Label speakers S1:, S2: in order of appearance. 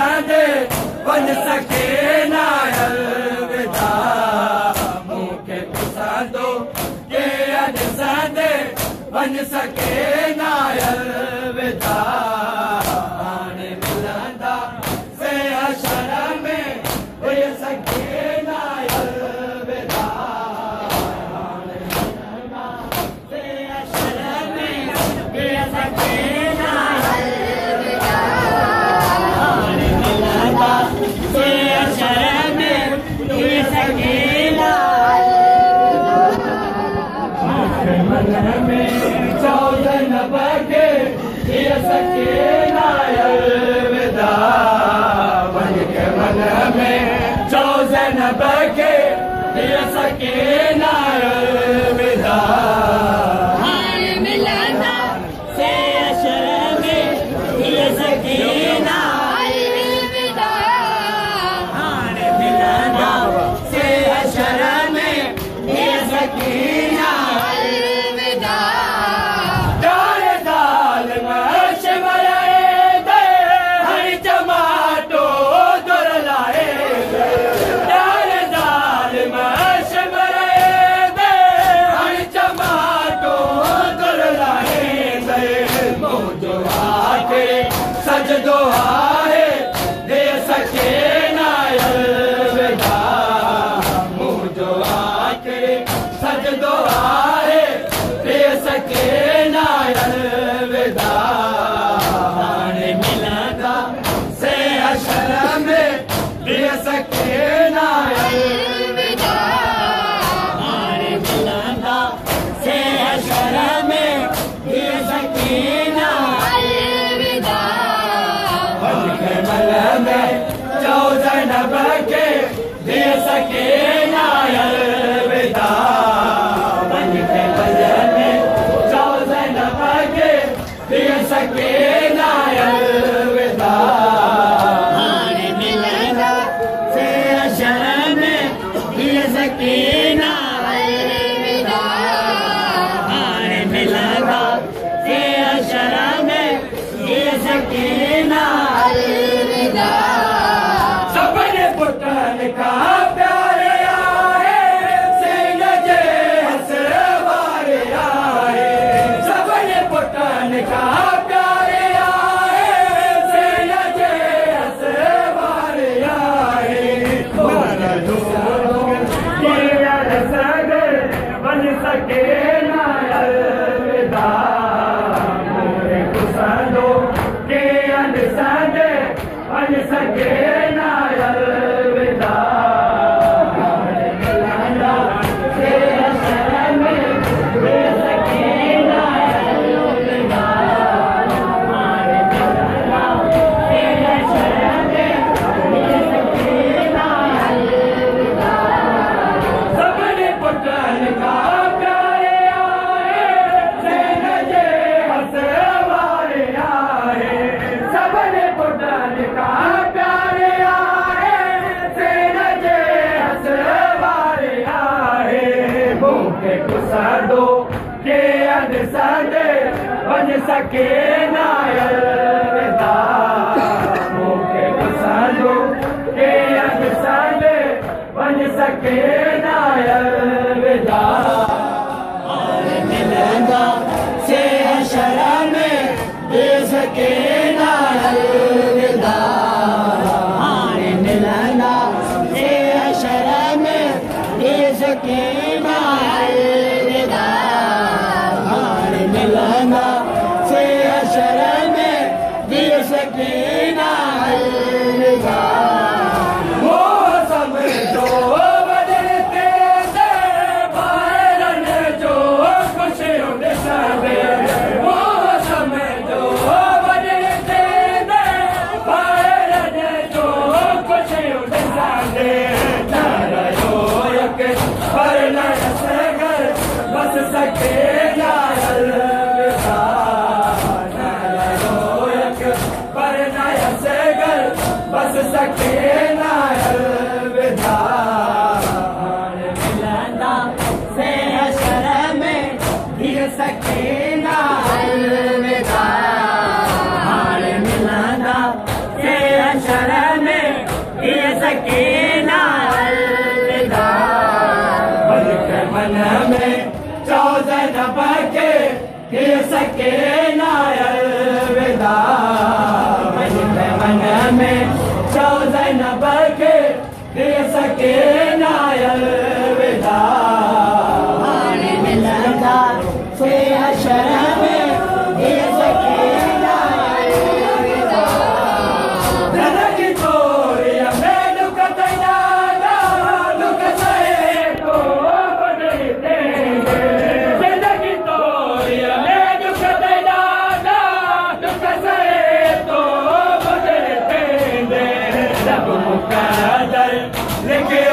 S1: ॾिसंदे वञ सके न अलविदा मूंखे ॾिसंदो के ॾिसंदे वञ सके न अलविदा हाणे मिलंदा से हशर में हुई सके न अलविदा हाणे मिलंदा से हशर में हुई सके न अलविदा हाणे मिलंदा से हशर में हुई सके न मूंखे मन में चौदन बगे हिय सके न अलविदा वञ के मन में चौदन बगे हिय सके न अलविदा
S2: हाणे मिलंदा से हशर में हिय सके न अलविदा
S1: हाणे मिलंदा से हशर में हिय सके न
S2: अलविदा
S1: डाले दाल मश मलाए दे हरी टमाटो दुर लाए डाले दाल मश मलाए दे हरी टमाटो दुर लाए दे मुझो आके सजदो आहे दे सके न अलविदा मुझो आके सजदो आहे दे सके न अलविदा हाणे मिलंदा से हशर में दे सके न अलविदा हाणे मिलंदा से हशर में दे सके न
S2: अलविदा
S1: वञ के मल में चौदन बगे दे सके न अलविदा वञ के मल में चौदन बगे दे सके न अलविदा
S2: हाणे मिलंदा से हशर में हिय सके न अलविदा हाणे मिलंदा से हशर में हिय सके न अलविदा
S1: सभिनी पुटनि खां प्यारे आहे सेन जे हसर वारे आहे सभिनी पुटनि खां प्यारे आहे सेन जे हसर वारे आहे पर कीअं सगे वञ सके न अलविदा मूंखे ॾिसंदो कीअं ॾिसंदे वञ सके न अलविदा हाणे मिलंदा से हशर में दे सके न अलविदा हाणे मिलंदा से हशर में दे सके न अलविदा सभिनी पुटनि खां प्यारे आहे सेन जे हसर वारे आहे सभिनी पुटनि खां प्यारे आहे सेन जे हसर वारे आहे मूंखे ॾिसंदो के ॾिसंदे वञ सके न अलविदा मूंखे ॾिसंदो के ॾिसंदे वञ सके न अलविदा हाणे मिलंदा से हशर में दे सके न अलविदा
S2: हाणे मिलंदा से हशर में हिय सके न अलविदा
S1: हाणे मिलंदा से हशर में दे सके न अलविदा मोह समझो बदलते दे ॿारनि जो ख़ुशियूं ॾिसंदे मोह समझो बदलते दे ॿारनि जो ख़ुशियूं ॾिसंदे न रहियो यके पर न सगर बस सके न अलविदा न रहियो यके पर न सगर बस सके न अलविदा हाणे मिलंदा से हशर में धीर सके न अलविदा हाणे मिलंदा से
S2: हशर में ये सकीना अलविदा।
S1: बल्कि मन में ज़ैनब के ये सकीना अलविदा। बल्कि मन में ज़ैनब के ये सकीना अलविदा।
S2: आने मिलना से हशर में ये सकीना अलविदा।
S1: की चोरिया में दुख तैयारा दुख सहे तो बदलते जिंदगी चोरिया में दुख तैयारा दुख सहे तो बदलते जब मुकद्दर लिखे